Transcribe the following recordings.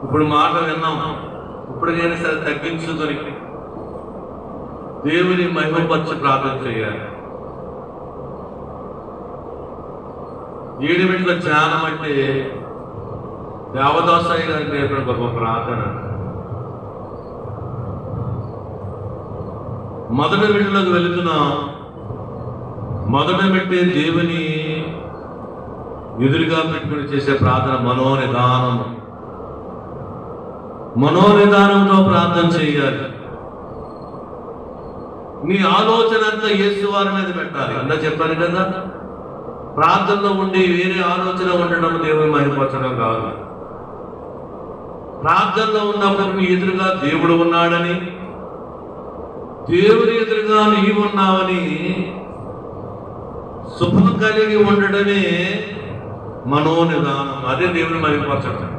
ఇప్పుడు మాట విన్నాం, ఇప్పుడు నేను సరే తగ్గించుకొని దేవుని మహిమపరిచి ప్రార్థన చేయాలి. 7 మినిట్ల ధ్యానం అంటే దేవదాసయ్య గారికి నేర్పిన గొప్ప ప్రార్థన. మొదటి మెట్టులోకి వెళుతున్నాం. మొదటి మెట్టే దేవుని ఎదురుగా పెట్టుకుని చేసే ప్రార్థన మనోనిదానంతో ప్రార్థన చేయాలి. నీ ఆలోచన అంతా యేసు వారి మీద పెట్టాలి. అంతా చెప్పాను కదా, ప్రార్థనలో ఉండి వేరే ఆలోచన ఉండడం దేవుని మహిమపరచడం కాదు. ప్రార్థనలో ఉన్నప్పుడు నీ ఎదురుగా దేవుడు ఉన్నాడని, దేవుని ఎదురుగా నీవు ఉన్నావని శుభం కలిగి ఉండడమే మనోనిదానం. అదే దేవుని మహిమపరచడం.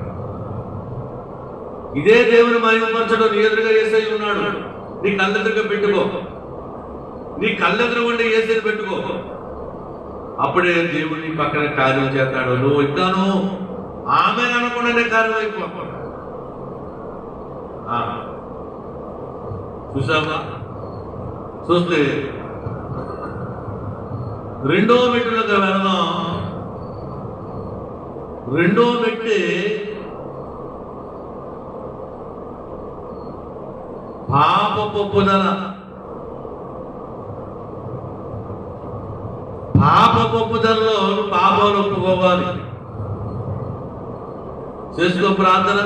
ఇదే దేవుని మహిమపరచడం. నీ ఎదురుగా యేసయ్య ఉన్నాడు, నీ కళ్ళెదురుగా పెట్టుకో. నీ కళ్ళెదురు ఉండి యేసయ్యని పెట్టుకో. అప్పుడే దేవుడు నీ పక్కన కార్యం చేస్తాడు. నువ్వు ఇంకాను ఆమె అనకుండానే కార్యం అయిపో. చూసావా? చూస్తే రెండో మెట్టులోకి వెళదాం. రెండో మెట్టే పాప ఒప్పుదల. పాప ఒప్పుదలలో పాపాలు ఒప్పుకోవాలి. చేసుకో ప్రార్థన.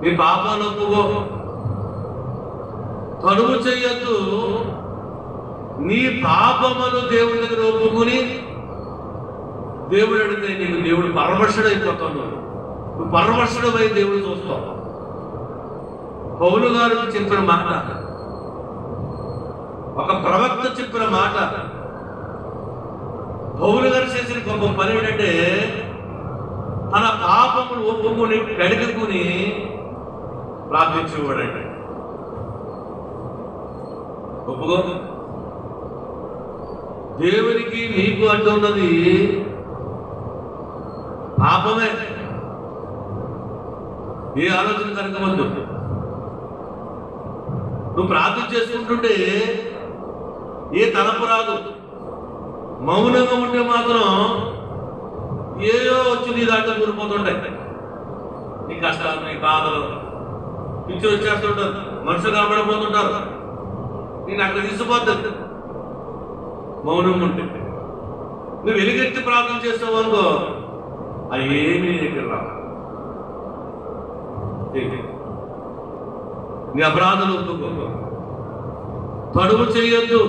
నీ పాపాలు ఒప్పుకో. తనువు చెయ్యొద్దు. నీ పాపములు దేవుడి దగ్గర ఒప్పుకుని దేవుడు అడిగితే నీకు దేవుడు పరమర్శుడు అయిపోతావు. నువ్వు పరమర్శుడు అయి దేవుడు చూస్తావు. పౌలు గారు చెప్పిన మాట, ఒక ప్రవక్త చెప్పిన మాట. పౌలు గారు చేసిన గొప్ప పని ఏంటంటే తన పాపములు ఒప్పుకుని కడుగుకుని ప్రార్థించేవాడంటే. ఒప్పుకో. దేవునికి నీకు అంటున్నది పాపమే. ఏ ఆలోచన కనుకవద్దు. నువ్వు ప్రార్థన చేసుకుంటుంటే ఏ తలపు రాదు. మౌనంగా ఉంటే మాత్రం ఏదో వచ్చి నీ దాంట్లో దూరిపోతుంటాయి. నీ కష్టాలు, నీ బాధలు పిచ్చి వచ్చేస్తుంటారు. మనుషులు కనబడిపోతుంటారు. నేను అక్కడ తీసుకుపోతుంది. మౌనం ఉంటే నువ్వు వెలుగెత్తి ప్రార్థన చేస్తావు అనుకో, అవి ఏమీ దగ్గర రావు. నీ అపరాధాలు ఒప్పుకో. తనువు చేయొద్దు.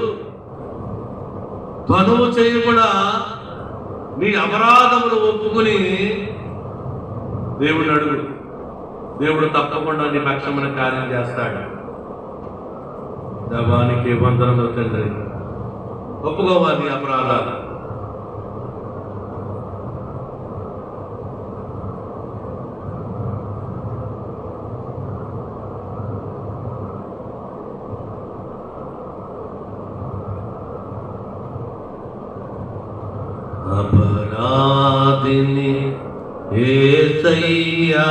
తనువు చేయకుండా నీ అపరాధములు ఒప్పుకుని దేవుడు అడుగు. దేవుడు తప్పకుండా నీ పక్షమున కార్యం చేస్తాడు. దైవానికి వందనములు తండ్రి. ఒప్పుకోవాలి నీ అపరాధాలు. అపరాధిని యేసయ్యా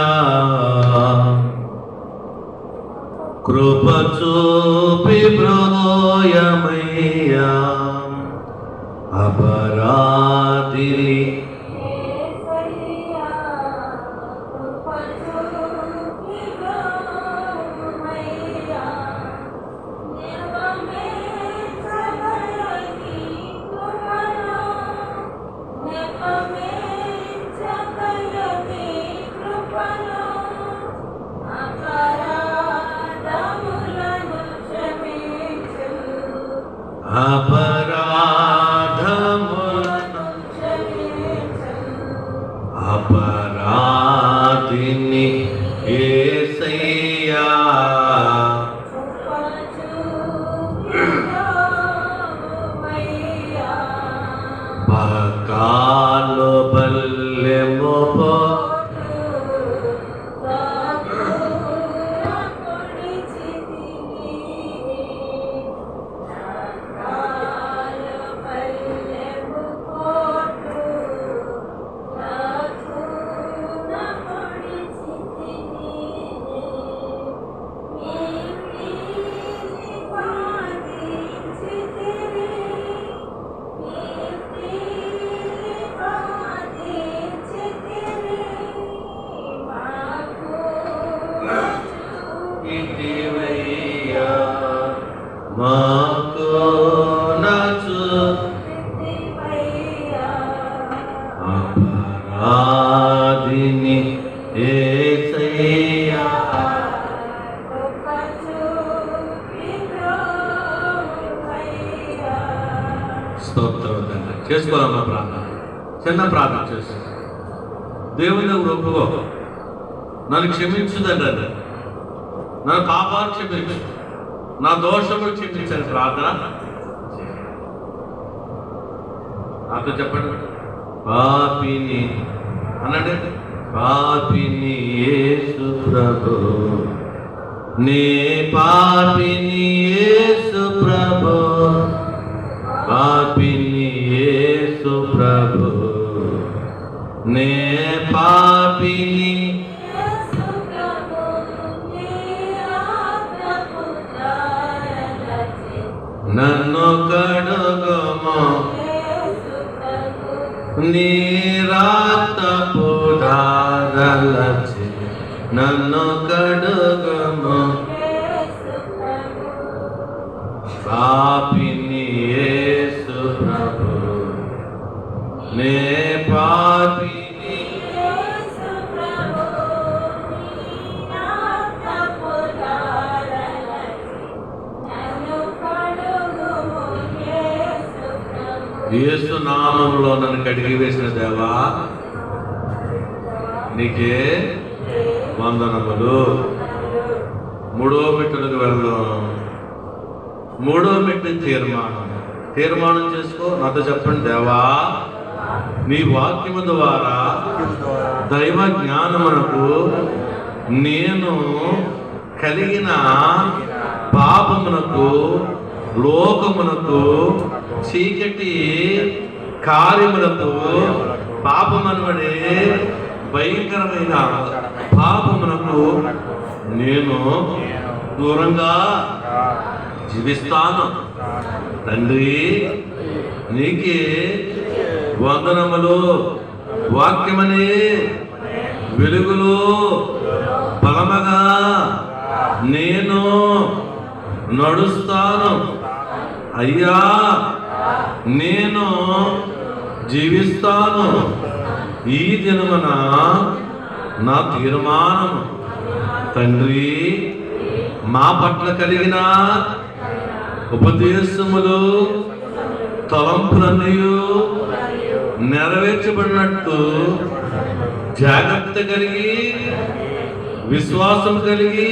కృప చూపి బ్రోయమయ్యా. అపరాధిని అపరాధిని యేసయ్యా పకాలు బల్లెము చేసుకోవాలన్న ప్రార్థన, చిన్న ప్రార్థన చేసుకో. దేవుని దగ్గర ఒప్పుకో, నన్ను క్షమించుదండి, నా పాపాలు క్షమించు, నా దోషములు క్షమించని ప్రార్థన. నాతో చెప్పండి, పాపిని అనండి, పాపిని యేసు ప్రభు, నే పాపిని యేసు ప్రభు, పాపిని యేసు ప్రభు, నే పాపిని నన్ను కడుగుము నీ రక్తపు ధారలచే, నన్ను కడుగుము పాపిని యేసు ప్రభు, నే పాపిని యేసు నామములో నన్ను కడిగి వేసిన దేవా నీకే వందనములు. మూడో మెట్టులకు వెళ్దాం. మూడో మెట్టు తీర్మానం చేసుకో. నాతో చెప్పండి, దేవా నీ వాక్యము ద్వారా దైవ జ్ఞానమునకు నేను కలిగిన పాపమునకు, లోకమునకు, చీకటి కార్యములకు, పాపమనబడే భయంకరమైన పాపమునకు నేను దూరంగా జీవిస్తాను. తండ్రి నీకే వందనములు. వాక్యమనే వెలుగులో బలముగా నేను నడుస్తాను. అయ్యా నేను జీవిస్తాను. ఈ దినమున నా తీర్మానము తండ్రి మా పట్ల కలిగిన ఉపదేశములు, తలంపులన్నీ నెరవేర్చబడినట్టు జాగ్రత్త కలిగి, విశ్వాసం కలిగి,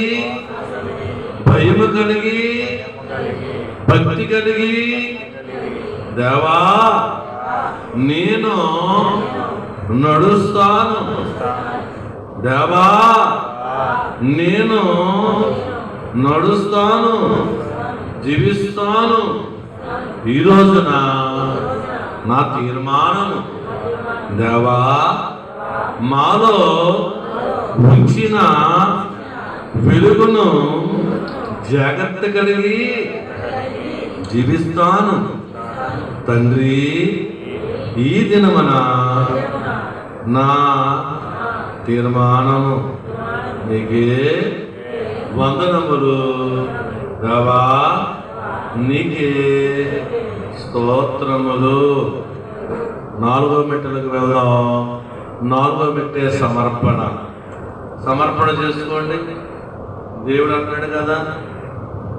భయము కలిగి, భక్తి కలిగి, దేవా నేను నడుస్తాను. దేవా నేను నడుస్తాను, జీవిస్తాను. ఈ రోజున నా తీర్మానము దేవా మాలో ఉంచిన వెలుగును జాగ్రత్త కలిగి జీవిస్తాను. తండ్రి ఈ దినమున నా తీర్మానము నీకే వందనములు. దేవా నీకే స్తోత్రములు. నాలుగో మెట్టులకు వెళ్దాం. నాలుగో మెట్టే సమర్పణ చేసుకోండి. దేవుడు అంటాడు కదా,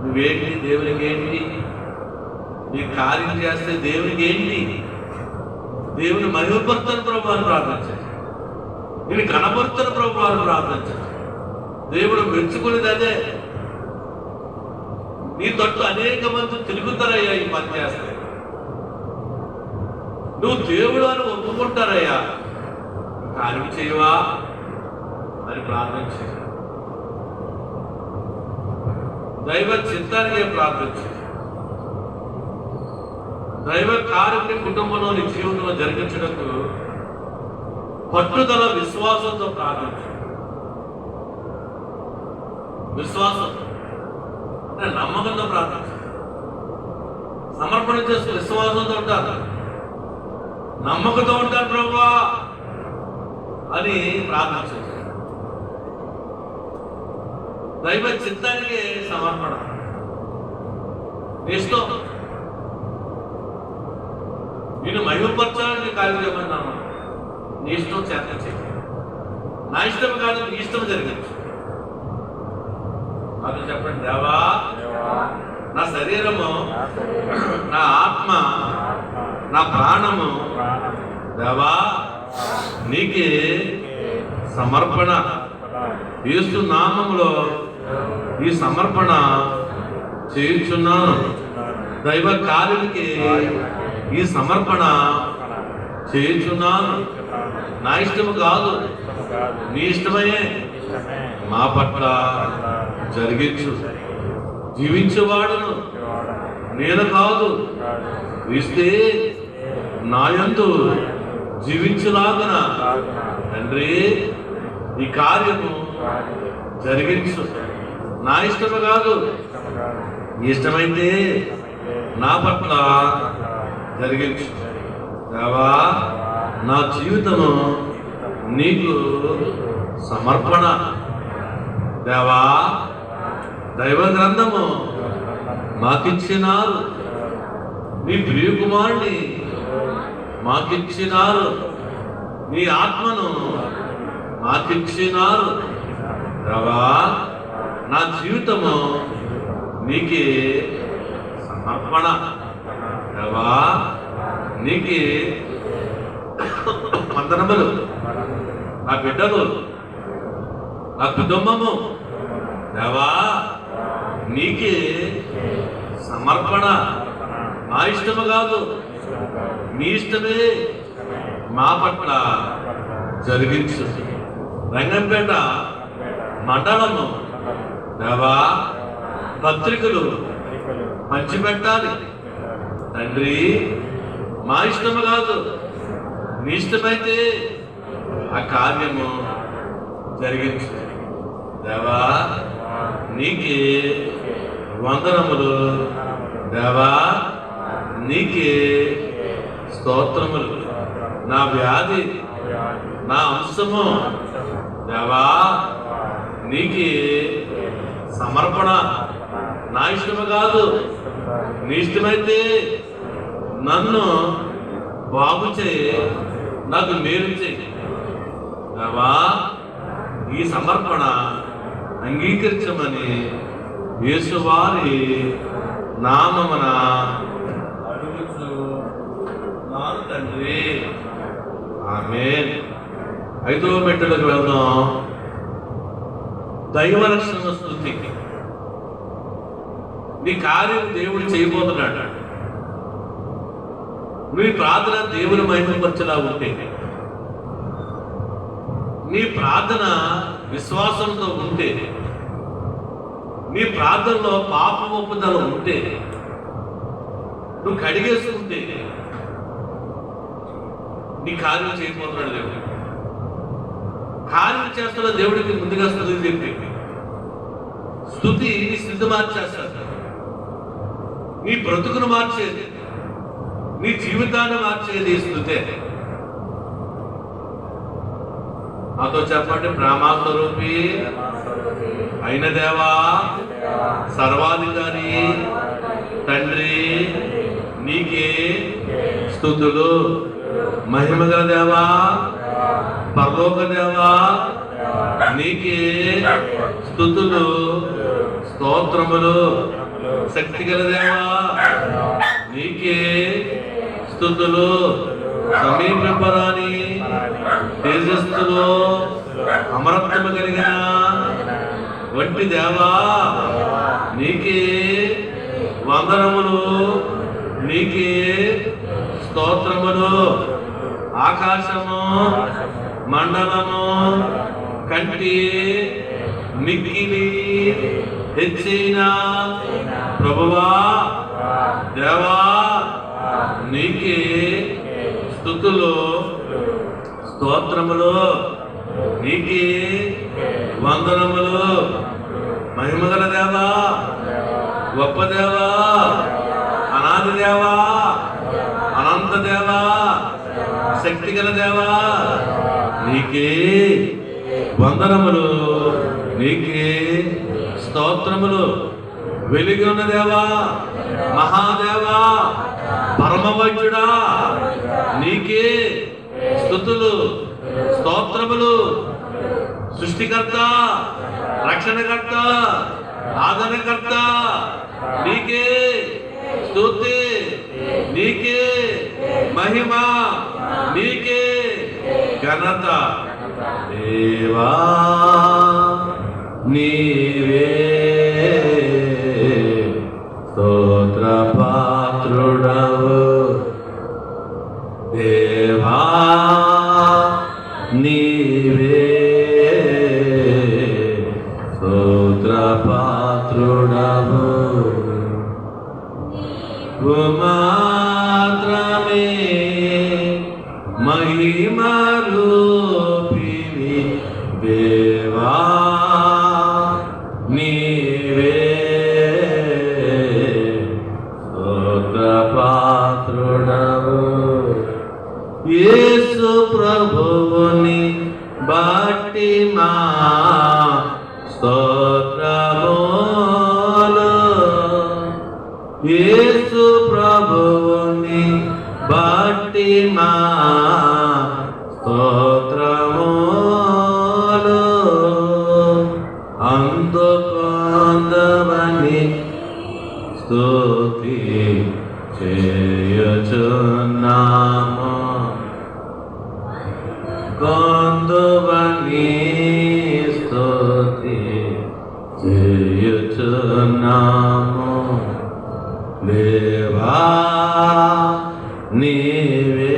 నువ్వేంటి దేవునికి ఏంటి, నీ కార్యం చేస్తే దేవునికి ఏంటి, దేవుని మహిమపరుతను ప్రభు అని ప్రార్థించాడు, నేను కనపరుతను ప్రభు అని ప్రార్థించాడు. దేవుడు మెచ్చుకునేది అదే. నీ తట్టు అనేక మంది తిరుగుతారయ్యా ఈ పని చేస్తే. నువ్వు దేవుడు అని ఒప్పుకుంటారయ్యా, కార్యం చేయవా అని ప్రార్థించు. దైవ చిత్తానికే ప్రార్థించు. దైవ కార్యాన్ని కుటుంబంలో నీ జీవితంలో జరిగించడానికి పట్టుదల, విశ్వాసంతో ప్రార్థించు. విశ్వాసం అంటే నమ్మకంతో ప్రార్థించు. సమర్పణ చేస్తూ విశ్వాసంతో ఉంటారు, నమ్మకంతో ఉంటారు ప్రభువా అని ప్రార్థించు. దైవ చిత్తానికి సమర్పణ. ఇష్టం నేను మహిమపరచాలని కార్యం చేయమన్నాను, నీ ఇష్టం చేత చేయి. నా ఇష్టం కాదు, నీ ఇష్టం జరిగించు. అది చెప్పండి, దేవా నా శరీరము, నా ఆత్మ నా ప్రాణము దేవా నీకే సమర్పణ. యేసు నామములో ఈ సమర్పణ చేయుచున్నాను. దైవ కార్యానికి ఈ సమర్పణ చేయుచున్నాను. నా ఇష్టము కాదు, నీ ఇష్టమయ్యే మా పట్ల జరిగించు. జీవించేవాడును నేను కాదు, క్రీస్తే నాయందు జీవించులాగున తండ్రి ఈ కార్యము జరిగించు. నా ఇష్టము కాదు, నీ ఇష్టమైతే నా పట్ల జరిగించు. దేవా నా జీవితము నీకు సమర్పణ. దేవా దైవ గ్రంథము మాకిచ్చినారు, నీ ప్రియకుమారుని మాకిచ్చినారు, నీ ఆత్మను మాకిచ్చినారు. దేవా నా జీవితము నీకే సమర్పణ. దేవా నీకే వందనములు. నా బిడ్డలు, నా కుటుంబము దేవా నీకే సమర్పణ. నా ఇష్టము కాదు, నీ ఇష్టమే మా పట్ల జరిగించు. రంగంపేట మండలము దేవా పత్రికలు పంచిపెట్టాలి తండ్రి. మా ఇష్టము కాదు, నీ ఇష్టమైతే ఆ కార్యము జరిగించు. దేవా నీకే వందనములు. దేవా నీకే స్తోత్రములు. నా వ్యాధి, నా అంశము దేవా నీకే సమర్పణ. నా ఇష్టము కాదు, నీ ఇష్టమైతే నన్ను బాగు చేయి, నాకు మేలు చేయి. దేవా ఈ సమర్పణ అంగీకరించమని యేసువారి నామమున అడుగుచున్నాను తండ్రి. ఆమేన్. 5వ మెట్టులకు వెళ్దాం. దైవ రక్షణ స్తుతి. నీ కార్యం దేవుడు చేయబోతున్నాడు. నీ ప్రార్థన దేవుని మహిమపరచేలా ఉంటే, నీ ప్రార్థన విశ్వాసంతో ఉంటే, నీ ప్రార్థనలో పాప ఒప్పుదల ఉంటే, నువ్వు కడిగేసుకుంటే నీ కార్యం చేయబోతున్నాడు దేవుడు. కార్యం చేస్తున్న దేవుడికి ముందుగా స్తుతి చెప్పి, స్తుతి నీ స్థితి మార్చేస్తాడు. నీ బ్రతుకును మార్చేది, నీ జీవితాన్ని మార్చేది స్తుతే. నాతో చెప్పండి. ప్రేమాస్వరూపి అయిన దేవా, సర్వాధికారి తండ్రి నీకే స్తుతులు. మహిమగల దేవా, పరలోక దేవా నీకే స్తుతులు, స్తోత్రములు. శక్తిగల దేవా నీకే స్తుతులు. సమీపింపరాని తేజస్సులో అమరత్వము కలిగిన వంటి దేవా నీకే వందనములు, నీకే స్తోత్రములు. ఆకాశము మండలము కంటి మిక్కిలి హెచ్చైన ప్రభువా దేవా నీకే స్తుతులు, స్తోత్రములు. నీకే వందనములు. మహిమగల దేవా, గొప్ప దేవా, అనాది దేవా, అనంత దేవా, శక్తిగల దేవా నీకే వందనములు, నీకే స్తోత్రములు. వెలిగి ఉన్న దేవా, మహాదేవా, పరమవైద్యుడా నీకే స్తుతులు, స్తోత్రములు. సృష్టికర్త, రక్షణకర్త, నీకే స్తుతి, నీకే మహిమ నీకే ఘనత దేవా నీవే స్తోత్ర పాత్రుడవు దేవా నీవే స్తోత్ర పాత్రుడవు మాత్రమే మహిమ రూపివి దేవా నీవే స్తోత్ర పాత్రుడవు యేసు ప్రభువుని బట్టి మా స్తోత్రములు యేసు ప్రభువుని బట్టి మా స్తోత్రములు అందుకొందమని స్తుతి చేయుచున్నాము కొందువని స్తుతి చేయుచున్నాము దేవా నీవే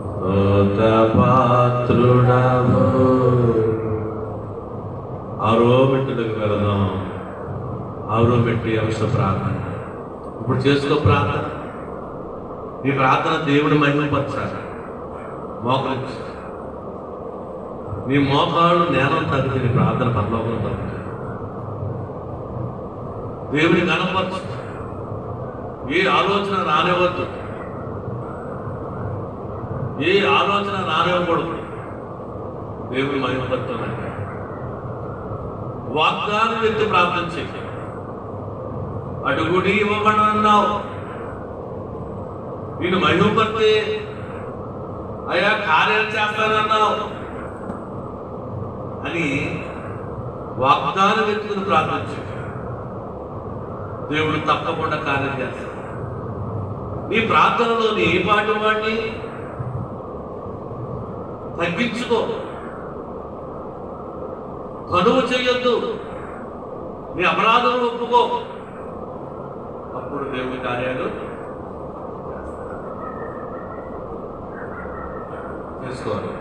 స్తోత్ర పాత్రుడవు. ఆరో మెట్టులకు వెళదాం. ఆరో మెట్టు అంశ ప్రార్థన. ఇప్పుడు చేసుకో ప్రార్థన. ఈ ప్రార్థన దేవుడి మహిమపరచాలి. మోకరించి నీ మోకాళ్ళు నేలం తగ్గితే నీ ప్రార్థన పరలోకం తగ్గుతుంది. దేవుని గణపరచు. ఏ ఆలోచన రానివ్వద్దు. ఏ ఆలోచన రానివ్వకూడదు. దేవుని మహిమపరచాలంటే వాగ్దానం ఎత్తి ప్రార్థన చేయి. అడుగుడి ఇవ్వబడన్నావు. నేను మహిమపడితే అయ్యా కార్యాలు చేస్తానన్నావు అని వాగ్దానం ఎత్తుకుని ప్రార్థన చేయి. దేవుడు తప్పకుండా కార్యం చేస్తాడు. నీ ప్రార్థనలో నీ ఏ పాటి వాడిని తగ్గించుకో. కనువు చేయొద్దు. నీ అపరాధం ఒప్పుకో. అప్పుడు దేవుని కార్యాలు చేసుకోవాలి.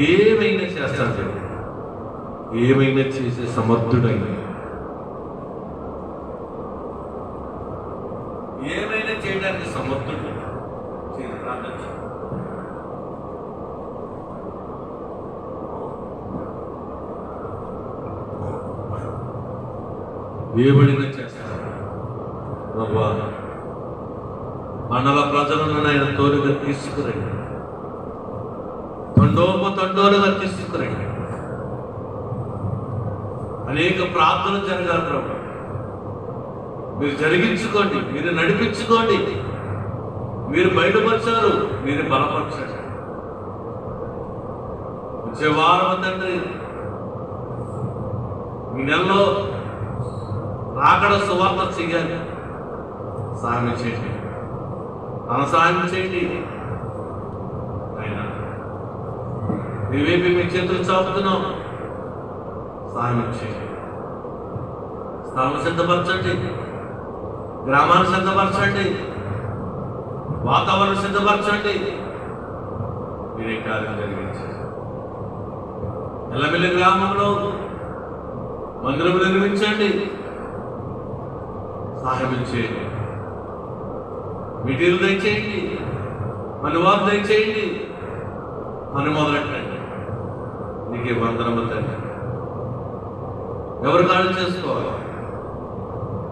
ఏమైనా చేస్తాడు దేవుడు. ఏమైనా చేసే సమర్థుడైన ఏమైనా చేయడానికి సమర్థుడు. ఏమైనా చేస్తాడు. మండల ప్రజలను ఆయన తోలుగా తీసుకురండి. తండోలుగా తీసుకురండి. అనేక ప్రార్థనలు జరగాలి ప్రభు. మీరు జరిగించుకోండి. మీరు నడిపించుకోండి. మీరు బయటపరిచారు. మీరు బలపరచండి. వచ్చే వారం తండ్రి మీ నెలలో రాకడ సువార్త చెయ్యాలి. సాయం చేయండి. సాయం చేయండి. అయినా నీవేమి మీ చేతులు చాపుతున్నావు. సాయం చేయండి. స్థలం సిద్ధపరచండి. గ్రామాన్ని సిద్ధపరచండి. వాతావరణం సిద్ధపరచండి. మీరే కార్యం జరిగించండి. ఎల్లమిల్లి గ్రామంలో మందిరం నిర్మించండి. సహాయం చేయండి. మెటీరియల్ దయచేయండి. మనువారు దయచేయండి. అని మొదలెట్టండి. నీకే వందనము తండ్రి. ఎవరు కార్యం చేసుకోవాలి?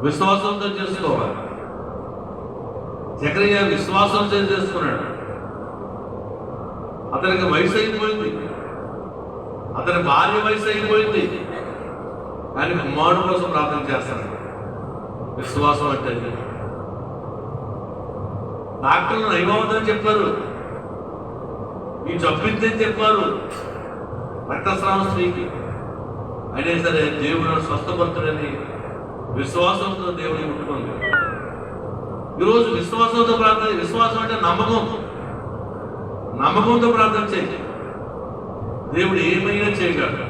విశ్వాసంతో చేసుకోవాలి. జకరియా విశ్వాసంతో చేసుకున్నాడు. అతనికి వయసు అయిపోయింది. అతని భార్య వయసు అయిపోయింది. కానీ కుమారుడు కోసం ప్రార్థన చేస్తాడు. విశ్వాసం అంటే డాక్టర్లు నయమవుతుందని చెప్పారు. ఈ జబ్బిద్దని చెప్పారు. రక్తస్రావం స్త్రీకి అయినా సరే దేవుడు స్వస్థపడుతుందని విశ్వాసంతో దేవుడిని ముట్టుకుంది. ఈరోజు విశ్వాసంతో ప్రార్థన, విశ్వాసం అంటే నమ్మకం, నమ్మకంతో ప్రార్థన చేయి, దేవుడు ఏమైనా చేయగలడు.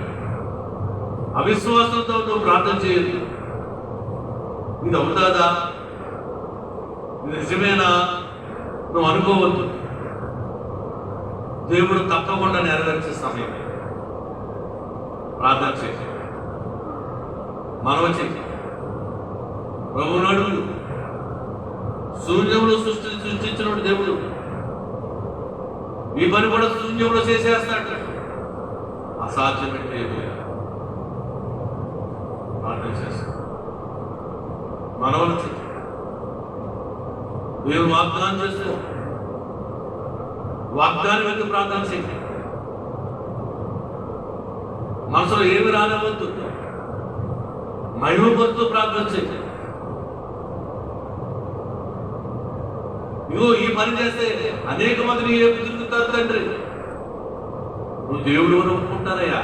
అవిశ్వాసంతో నువ్వు ప్రార్థన చేయదు. ఇది అవుతాదా, ఇది నిజమేనా నువ్వు అనుకోవద్దు. దేవుడు తప్పకుండా నెరవేర్చే సమయం. ప్రార్థన చేయి, మనవ చేయి, ప్రభువును అడుగు. శూన్యంలో సృష్టించిన దేవుడు ఈ పని కూడా శూన్యంలో చేసేస్తాడు. అసాధ్యం అంటే ప్రార్థన చేస్తాడు. మనవలు చేయి, దేవుడు వాగ్దానం చేస్తూ వాగ్దానం వెంట ప్రార్థన చేయి. మనసులో ఏమి రానివ్వద్దు, మహిమపరుస్తూ ప్రార్థన చేయి. ఇగో ఈ పని చేస్తే అనేక మందిని ఏమి తిరుగుతారు తండ్రి, నువ్వు దేవుడు ఒప్పుకుంటారయ్యా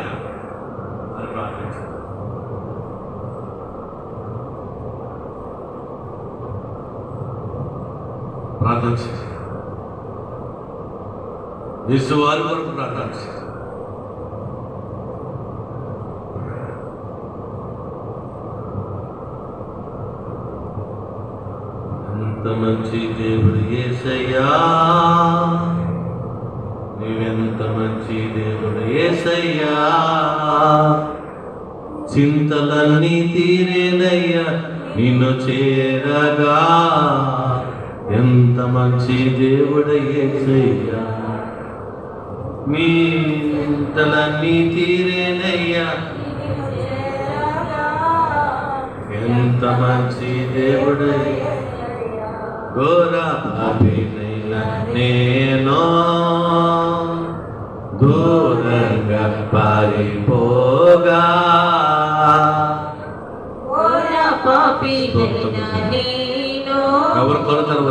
అని ప్రార్థించు. ప్రార్థన చేసి యేసువారి వరకు ప్రార్థన చేసి ఎంత మంచి దేవుడు యేసయ్యా, నీవెంత మంచి దేవుడు యేసయ్యా, చింతలన్నీ తీరేనయ్యా నిన్ను చేరగా, ఎంత మంచి దేవుడు యేసయ్యా, మీ చింతలన్నీ తీరేనయ్యా, ఎంత మంచి దేవుడు. ఘోర పాపినైన నేను దూరంగా పారిపోగా, ఎవరు కొరతలు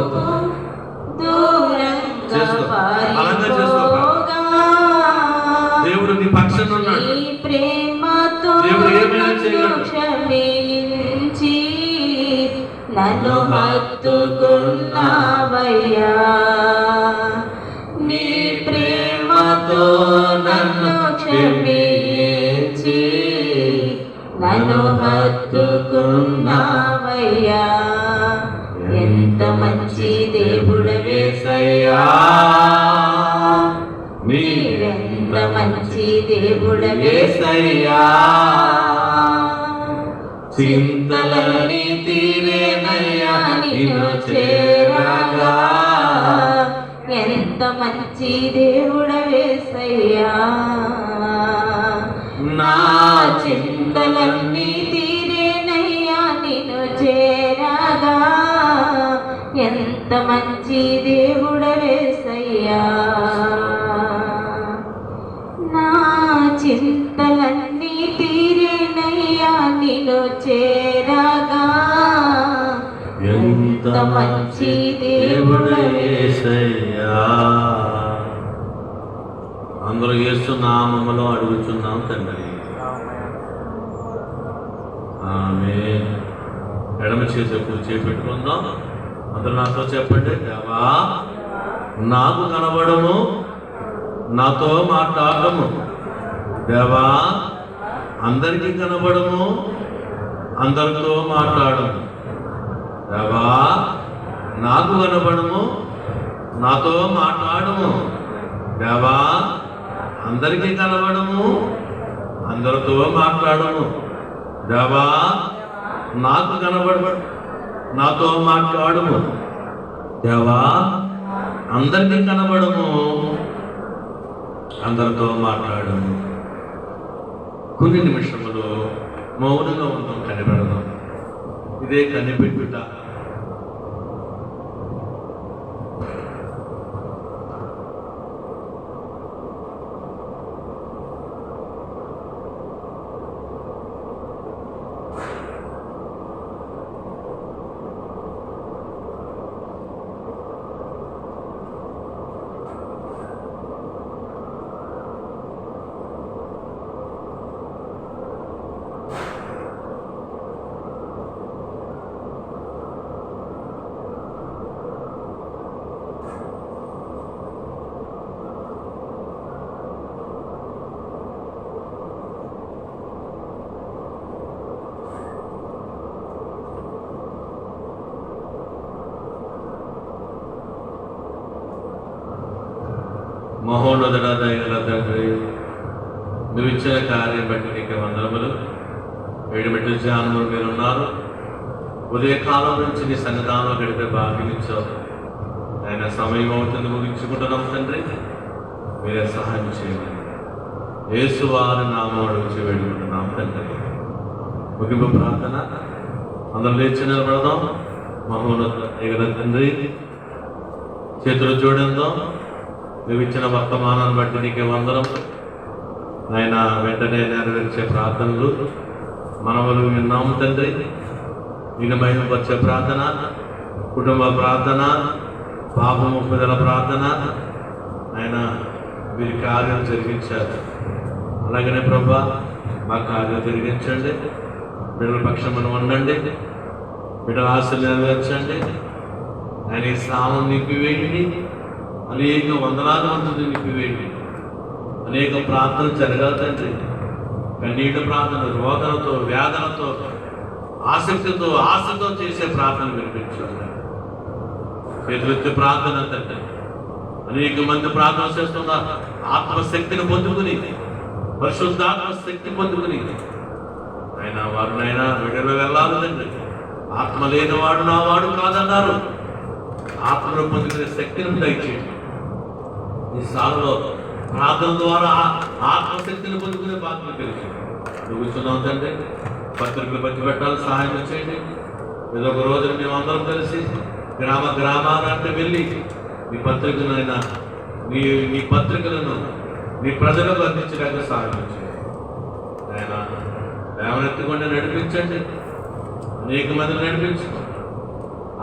దేవుడు నీ పక్షాన ఉన్నాడు. దేవుడు ఏమైనా చేయగలడు. నన్ను హత్తుకున్నావయ్యా, నీ ప్రేమతో నన్ను క్షమించి నన్ను హత్తుకున్నావయ్యా, ఎంత మంచి దేవుడవే యేసయ్యా, నీవెంత మంచి దేవుడవే యేసయ్యా, చింతలన్నీ తీరేనయ్యా నిన్ను చేరగా, ఎంత మంచి దేవుడవే యేసయ్యా, నా చింతలన్నీ తీరేనయ్యా నిన్ను చేరగా, ఎంత మంచి దేవుడవే యేసయ్యా, నా చింతలన్నీ తీరేనయ్యా నిన్ను చేరగా, ఎంత మంచి దేవుడు యేసయ్యా. అందరూ యేసు నామములో అడుగుచున్నాం తండ్రి, ఆమేన్. ఎడమ చేసే కుర్చీ పెట్టుకుందాం. అందరూ నాతో చెప్పండి, దేవా నాకు కనబడము, నాతో మాట్లాడము. దేవా అందరికీ కనబడము, అందరితో మాట్లాడము. దేవా నాకు కనబడము, నాతో మాట్లాడము. దేవా అందరికీ కనబడము, అందరితో మాట్లాడము. దేవా నాకు కనబడ, నాతో మాట్లాడము. దేవా అందరికీ కనబడము, అందరితో మాట్లాడము. కొన్ని నిమిషములు మౌనంగా ఉంటాం, కనిపెడదాం. ఇదే కనిపెట్టుట. మహోన్నతుడ దయగల తండ్రి, నువ్వు ఇచ్చిన కార్యం బట్టి నీకు వందనములు. వేడిమెట్టు ధ్యానములు మీరు ఉన్నారు. ఉదయకాలం నుంచి నీ సన్నిధానంలో గడిపే భాగ్యం ఇచ్చావు. ఆయన సమయం అవుతుంది, ముగించుకుంటున్నాం తండ్రి. మీరే సహాయం చేయండి. యేసు వారి నామం అడుగుచి వేడుకుంటున్నాం తండ్రి. ముగింపు ప్రార్థన. అందరూ లేచి నిలబడదాం. మహోన్నత దయగల తండ్రి, చేతులు చూడందాం. నువ్వు ఇచ్చిన వర్తమానాన్ని బట్టి నీకే వందనం. ఆయన వెంటనే నెరవేర్చే ప్రార్థనలు మనవలు విన్నాము తండ్రి. నేను మహిమపరిచే ప్రార్థన, కుటుంబ ప్రార్థన, పాపము ప్రజల ప్రార్థన, ఆయన మీరు కార్యం జరిగించారు. అలాగనే ప్రభా మా కార్యం జరిగించండి. బిడ్డల పక్షమును ఉండండి. బిడ్డల ఆశలు నెరవేర్చండి. ఆయన ఈ స్థానం నింపివేయండి. అనేక వందలాది మంది నింపివేయండి. అనేక ప్రార్థనలు జరగాలి తండ్రి. కన్నీటి ప్రార్థన, రోదనతో, వేదనతో, ఆసక్తితో, ఆశతో చేసే ప్రార్థన వినిపించండి. చేతులెత్తి ప్రార్థన తండ్రి. అనేక మంది ప్రార్థన చేస్తున్నారు. ఆత్మశక్తిని పొందుకుని, పరిశుద్ధాత్మ శక్తి పొందుకుని ఆయన వారినైనా విడుదల వెళ్ళాలి తండ్రి. ఆత్మ లేనివాడు నా వాడు కాదన్నారు. ఆత్మను పొందుకునే శక్తిని దయచేయండి. ఈ సాగులో ప్రార్థన ద్వారా ఆత్మశక్తిని పొందుకునే బాధ్యత కలిగి నువ్వుతున్నావు తండ్రి. పత్రికలు పంచిపెట్టాలి, సహాయం చేయండి. ఏదో ఒక రోజున మేము అందరం కలిసి గ్రామాలంటే వెళ్ళి నీ పత్రికలైనా నీ పత్రికలను నీ ప్రజలకు అందించడానికి సహాయం చేయండి. ఆయన లేవనెత్తుకుండా నడిపించండి. అనేక మందిని నడిపించుకోండి.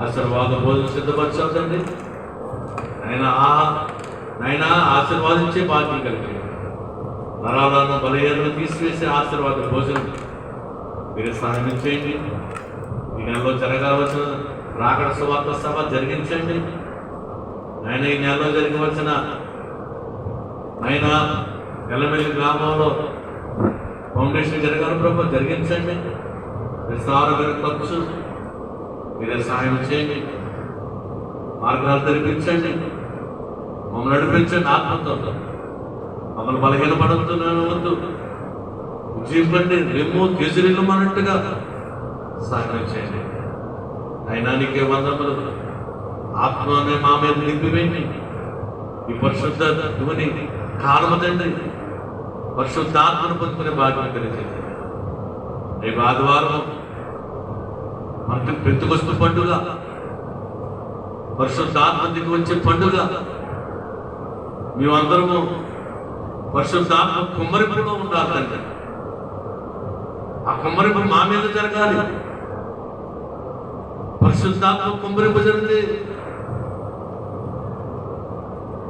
ఆశీర్వాద భోజనం సిద్ధపరచండి. ఆయన ఆశీర్వాదించే బాధ్యత కలిగి నరాలను బలహీనలను తీసివేసే ఆశీర్వాద భోజనం మీరు సహాయం చేయండి. ఈ నెలలో జరగవలసిన రాకడ సువార్త సభ జరిగించండి. ఆయన ఈ నెలలో జరగవలసిన ఆయన ఎల్లమెల్లి గ్రామంలో ఫౌండేషన్ జరగాలి ప్రభు, జరిగించండి. విస్తారమైన ఖర్చు మీరే సహాయం చేయండి. మార్గాలు తెరిపించండి. మమ్మల్ని నడిపించండి. ఆత్మతో మమ్మల్ని బలహీనపడుతున్నాను వద్దు, జీవండి, రెమ్ము కేజరీలు అన్నట్టుగా సహాయం చేయండి. అయినా నీకే వందములు. ఆత్మ అనే మా మీద నింపివేయండి. ఈ పరిశుద్ధ ధ్వని కారణం తండ్రి. పరిశుద్ధాత్మను పొందుకునే బాధ్యత కలిగింది. రేపు ఆదివారం మనకి పెంతుకొస్తు పండుగ, పరిశుద్ధాత్మ దిగి వచ్చే పండుగ. మేమందరము పరిశుద్ధాత్మ కుమ్మరింపులో ఉండాలంటే ఆ కుమ్మరింపు మా మీద జరగాలి. పరిశుద్ధాత్మ కుమ్మరింపు జరిగితే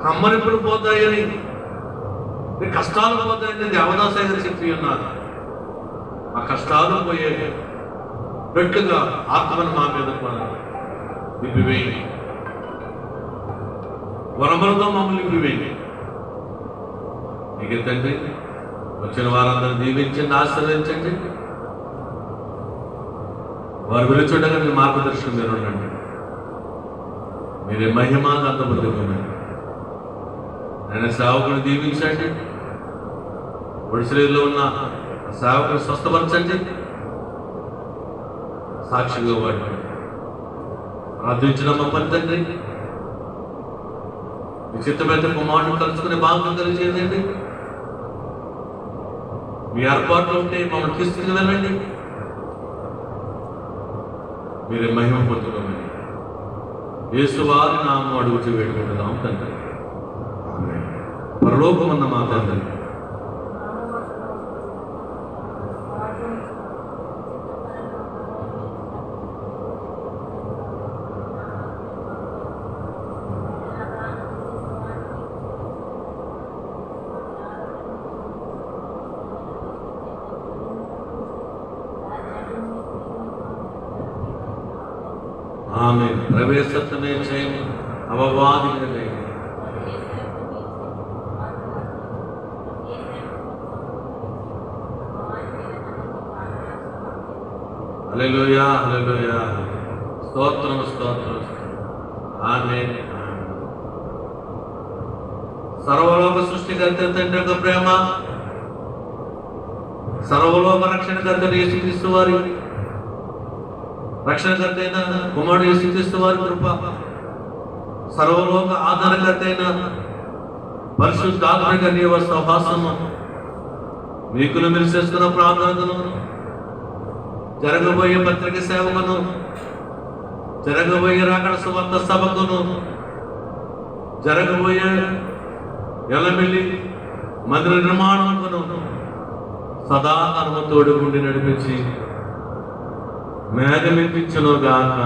కమ్మరింపులు పోతాయని, కష్టాలు పోతాయని దేవదాసయ్య గారు చెప్పి ఉన్నారు. ఆ కష్టాలు పోయే పెట్టుగా ఆత్మను మా మీద నింపివేయండి. వరములతో మమ్మల్ని నింపివేయండి. నీకే తండ్రి, వచ్చిన వారందరూ దీవించండి, ఆశీర్వదించండి. వారు విలుచుండగా మీ మార్గదర్శనం మీరు ఉండండి. మీరే మహిమ గంతబుద్ధి. ఆయన సేవకుని దీవించండి. ఒడిశలో ఉన్న సేవకుని స్వస్థపరచండి. సాక్షిగా వాడు ప్రార్థించిన మా పని తండ్రి. మీ చిత్తమైన కుమారుడు కలుసుకునే భాగం కలిగేదండి. మీ ఏర్పాట్లు ఉంటే మమ్మల్ని తీసుకుని వెళ్ళండి. మీరే మహిమ పొందుకోమని యేసు వారి నామం అడుగుతూ వేడుకుంటున్నాం తండ్రి. పరలోకమన్న మా తండ్రి, ఆమె ప్రవేశమే చేయము, అవవాదికమే. హల్లెలూయా, హల్లెలూయా, స్తోత్రం, స్తోత్రం. ఆమేన్. సర్వలోక సృష్టికర్త తండ్రి యొక్క ప్రేమ, సర్వలోక రక్షణకర్త యేసుక్రీస్తు వారి రక్షణకర్త అయిన కుమారుడు యేసుక్రీస్తు వారి కృప, సర్వలోక ఆధారకర్త అయిన పరిశుద్ధాత్మక నీవ సహవాసము, మీకును మీరు చేస్తున్న ప్రార్థనను, జరగబోయే పత్రిక సేవకును, జరగబోయే రాకడ సువార్త సభకును, జరగబోయే ఎల్లమెల్లి మందిర నిర్మాణమును సదా తోడు ఉండి నడిపించి మేఘమించును గాక.